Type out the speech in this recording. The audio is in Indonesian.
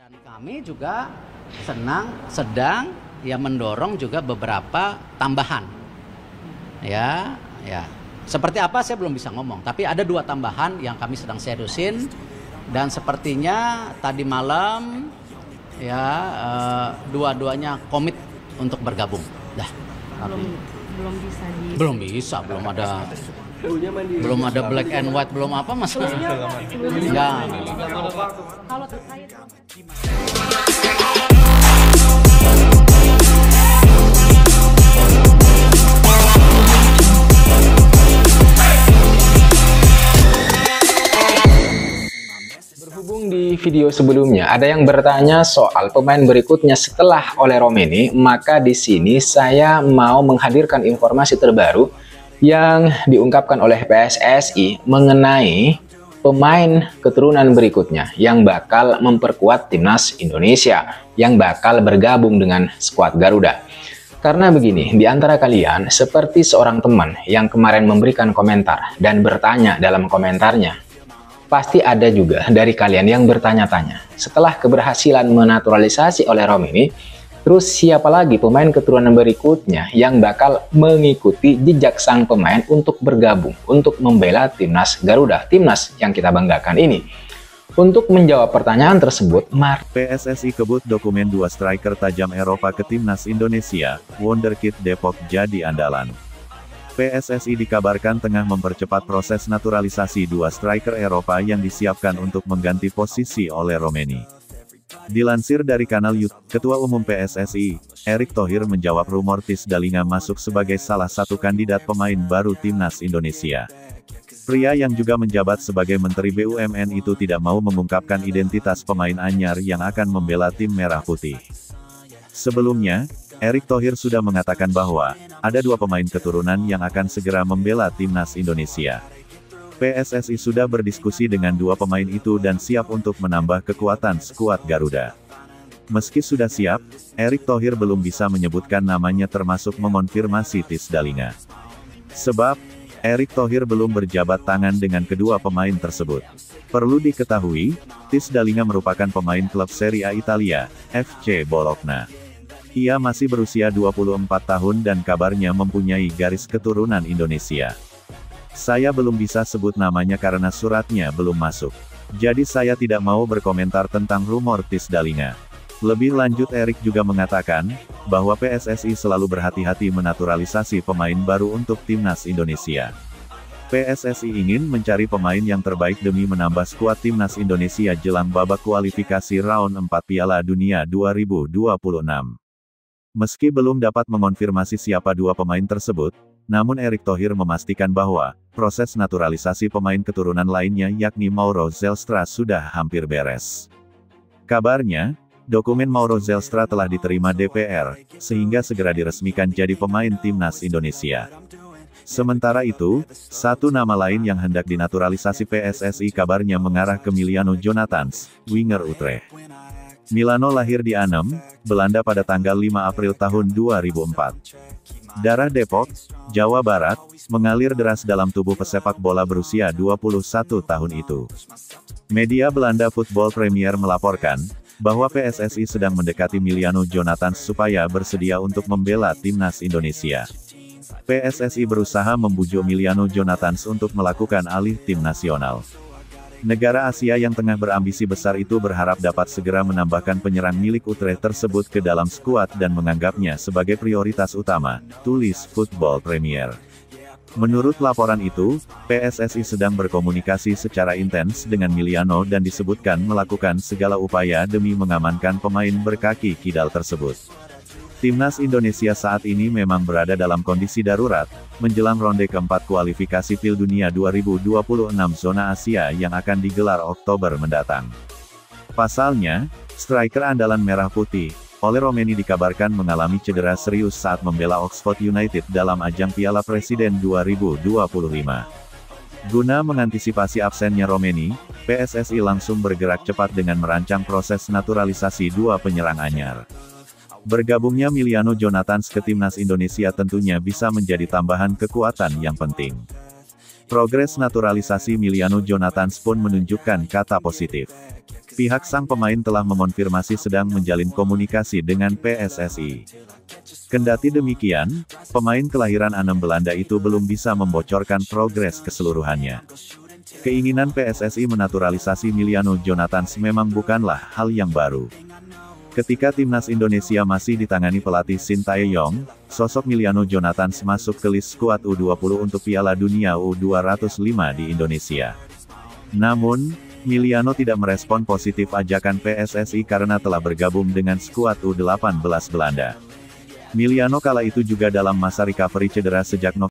Dan kami juga sedang mendorong juga beberapa tambahan. Ya. Seperti apa saya belum bisa ngomong, tapi ada 2 tambahan yang kami sedang seriusin dan sepertinya tadi malam dua-duanya komit untuk bergabung. Belum bisa, belum ada black and white, belum apa mas? Enggak. Kalau terkait Berhubung di video sebelumnya ada yang bertanya soal pemain berikutnya setelah Ole Romeni, maka di sini saya mau menghadirkan informasi terbaru yang diungkapkan oleh PSSI mengenai pemain keturunan berikutnya yang bakal memperkuat timnas Indonesia, yang bakal bergabung dengan skuad Garuda. Karena begini, di antara kalian seperti seorang teman yang kemarin memberikan komentar dan bertanya dalam komentarnya, pasti ada juga dari kalian yang bertanya-tanya, setelah keberhasilan menaturalisasi Ole Romeni, terus siapa lagi pemain keturunan berikutnya yang bakal mengikuti jejak sang pemain untuk bergabung, untuk membela timnas Garuda, timnas yang kita banggakan ini. Untuk menjawab pertanyaan tersebut, PSSI kebut dokumen 2 striker tajam Eropa ke timnas Indonesia, Wonderkid Depok jadi andalan. PSSI dikabarkan tengah mempercepat proses naturalisasi 2 striker Eropa yang disiapkan untuk mengganti posisi Ole Romeni. Dilansir dari kanal YouTube, Ketua Umum PSSI, Erick Thohir menjawab rumor Tis Dalinga masuk sebagai salah satu kandidat pemain baru timnas Indonesia. Pria yang juga menjabat sebagai Menteri BUMN itu tidak mau mengungkapkan identitas pemain anyar yang akan membela tim Merah Putih. Sebelumnya, Erick Thohir sudah mengatakan bahwa ada 2 pemain keturunan yang akan segera membela timnas Indonesia. PSSI sudah berdiskusi dengan 2 pemain itu dan siap untuk menambah kekuatan skuad Garuda. Meski sudah siap, Erick Thohir belum bisa menyebutkan namanya termasuk mengonfirmasi Tis Dalinga. Sebab, Erick Thohir belum berjabat tangan dengan kedua pemain tersebut. Perlu diketahui, Tis Dalinga merupakan pemain klub Serie A Italia, FC Bologna. Ia masih berusia 24 tahun dan kabarnya mempunyai garis keturunan Indonesia. Saya belum bisa sebut namanya karena suratnya belum masuk. Jadi saya tidak mau berkomentar tentang rumor Tis Dalinga. Lebih lanjut Erick juga mengatakan, bahwa PSSI selalu berhati-hati menaturalisasi pemain baru untuk timnas Indonesia. PSSI ingin mencari pemain yang terbaik demi menambah skuad timnas Indonesia jelang babak kualifikasi round 4 Piala Dunia 2026. Meski belum dapat mengonfirmasi siapa 2 pemain tersebut, namun Erick Thohir memastikan bahwa proses naturalisasi pemain keturunan lainnya yakni Mauro Zelstra sudah hampir beres. Kabarnya, dokumen Mauro Zelstra telah diterima DPR, sehingga segera diresmikan jadi pemain timnas Indonesia. Sementara itu, satu nama lain yang hendak dinaturalisasi PSSI kabarnya mengarah ke Miliano Jonathans, winger Utrecht. Milano lahir di Arnhem, Belanda pada tanggal 5 April tahun 2004. Darah Depok, Jawa Barat, mengalir deras dalam tubuh pesepak bola berusia 21 tahun itu. Media Belanda Football Premier melaporkan, bahwa PSSI sedang mendekati Miliano Jonathans supaya bersedia untuk membela timnas Indonesia. PSSI berusaha membujuk Miliano Jonathans untuk melakukan alih tim nasional. Negara Asia yang tengah berambisi besar itu berharap dapat segera menambahkan penyerang milik Utrecht tersebut ke dalam skuad dan menganggapnya sebagai prioritas utama, tulis Football Premier. Menurut laporan itu, PSSI sedang berkomunikasi secara intens dengan Miliano dan disebutkan melakukan segala upaya demi mengamankan pemain berkaki kidal tersebut. Timnas Indonesia saat ini memang berada dalam kondisi darurat, menjelang ronde keempat kualifikasi Piala Dunia 2026 zona Asia yang akan digelar Oktober mendatang. Pasalnya, striker andalan Merah Putih, Ole Romeni dikabarkan mengalami cedera serius saat membela Oxford United dalam ajang Piala Presiden 2025. Guna mengantisipasi absennya Romeni, PSSI langsung bergerak cepat dengan merancang proses naturalisasi 2 penyerang anyar. Bergabungnya Miliano Jonathans ke timnas Indonesia tentunya bisa menjadi tambahan kekuatan yang penting. Progres naturalisasi Miliano Jonathans pun menunjukkan kata positif. Pihak sang pemain telah mengonfirmasi sedang menjalin komunikasi dengan PSSI. Kendati demikian, pemain kelahiran 6 Belanda itu belum bisa membocorkan progres keseluruhannya. Keinginan PSSI menaturalisasi Emiliano Jonathans memang bukanlah hal yang baru. Ketika timnas Indonesia masih ditangani pelatih Shin Tae-yong, sosok Emiliano Jonathans masuk ke list skuad U20 untuk Piala Dunia U205 di Indonesia. Namun, Emiliano tidak merespon positif ajakan PSSI karena telah bergabung dengan skuad U18 Belanda. Emiliano kala itu juga dalam masa recovery cedera sejak